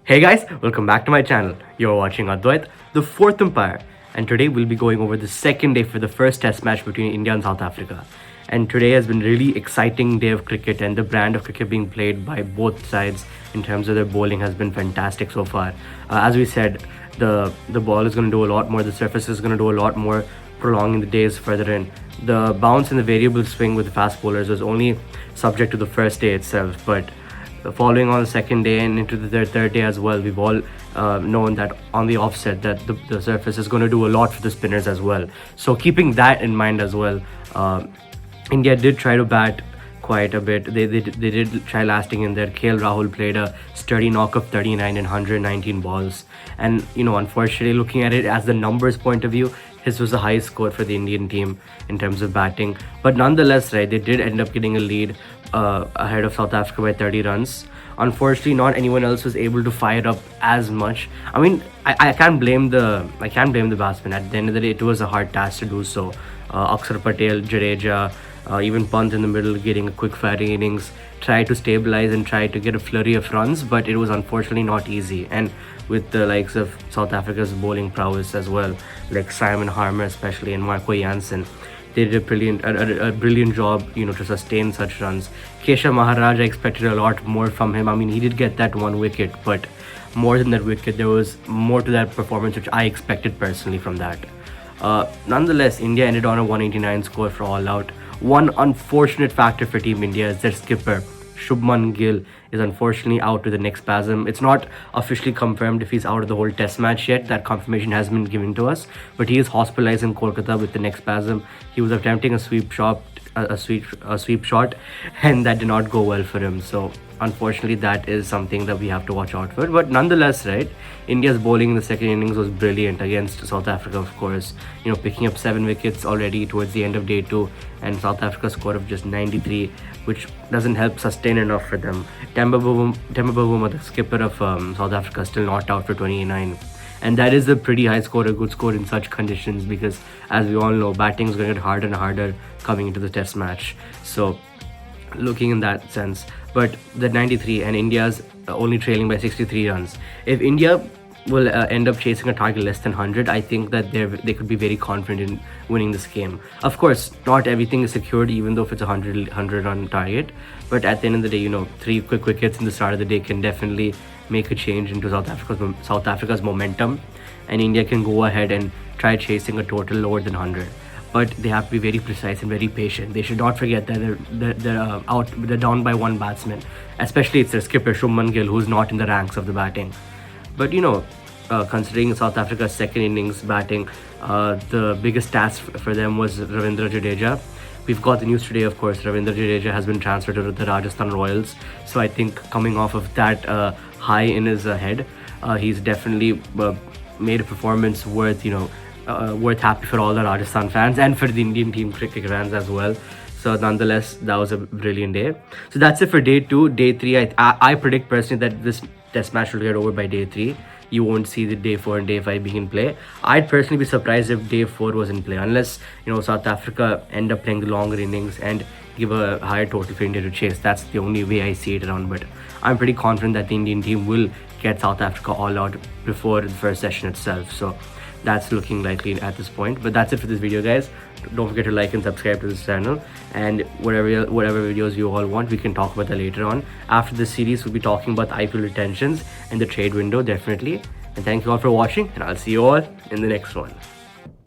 Hey guys, welcome back to my channel. You're watching Advait, the fourth umpire, and today we'll be going over the second day for the first test match between India and South Africa. And today has been really exciting day of cricket, and the brand of cricket being played by both sides in terms of their bowling has been fantastic so far. As we said, the ball is going to do a lot more, the surface is going to do a lot more, prolonging the days further in. The bounce and the variable swing with the fast bowlers was only subject to the first day itself, but following on the second day and into the third day as well, we've all known that on the offset that the surface is going to do a lot for the spinners as well. So keeping that in mind as well, India did try to bat quite a bit. They did try lasting in there. KL Rahul played a sturdy knock of 39 and 119 balls, and unfortunately, looking at it as the numbers point of view, his was the highest score for the Indian team in terms of batting. But nonetheless, right, they did end up getting a lead ahead of South Africa by 30 runs. Unfortunately, not anyone else was able to fire up as much. I mean, I can't blame the batsman. At the end of the day, it was a hard task to do so. Akshar Patel, Jadeja, even Pant in the middle, getting a quick firing innings, try to stabilize and try to get a flurry of runs, but it was unfortunately not easy. And with the likes of South Africa's bowling prowess as well, like Simon Harmer especially and Marco Jansen, they did a brilliant job, to sustain such runs. Keshav Maharaj, I expected a lot more from him. I mean, he did get that one wicket, but more than that wicket, there was more to that performance which I expected personally from that. Nonetheless, India ended on a 189 score for all out. One unfortunate factor for Team India is their skipper, Shubman Gill, is unfortunately out with the neck spasm. It's not officially confirmed if he's out of the whole test match yet. That confirmation has been given to us, but he is hospitalized in Kolkata with the neck spasm. He was attempting a sweep shot, and that did not go well for him. So unfortunately, that is something that we have to watch out for. But nonetheless, right, India's bowling in the second innings was brilliant against South Africa, of course. Picking up 7 wickets already towards the end of day 2, and South Africa's score of just 93, which doesn't help sustain enough for them. Temba Bavuma, the skipper of South Africa, still not out for 29. And that is a pretty high score, a good score in such conditions, because as we all know, batting is going to get harder and harder coming into the test match. So looking in that sense, but the 93 and India's only trailing by 63 runs. If India will end up chasing a target less than 100, I think that they could be very confident in winning this game. Of course, not everything is secured, even though if it's a 100 run target, but at the end of the day, 3 quick wickets in the start of the day can definitely make a change into South Africa's momentum, and India can go ahead and try chasing a total lower than 100. But they have to be very precise and very patient. They should not forget that they're down by one batsman, especially it's their skipper Shubman Gill, who's not in the ranks of the batting. But considering South Africa's second innings batting, the biggest task for them was Ravindra Jadeja. We've got the news today, of course. Ravindra Jadeja has been transferred to the Rajasthan Royals. So I think coming off of that high in his head, he's definitely made a performance worth happy for all the Rajasthan fans and for the Indian team cricket fans as well. So nonetheless, that was a brilliant day. So that's it for day 2. Day 3, I predict personally that this test match will get over by day 3. You won't see the day 4 and day 5 being in play. I'd personally be surprised if day 4 was in play, unless South Africa end up playing the longer innings and give a higher total for India to chase. That's the only way I see it around. But I'm pretty confident that the Indian team will get South Africa all out before the first session itself. So that's looking likely at this point. But that's it for this video, guys. Don't forget to like and subscribe to this channel, and whatever videos you all want, we can talk about that later on. After this series, we'll be talking about the IPL retentions and the trade window, definitely. And thank you all for watching, and I'll see you all in the next one.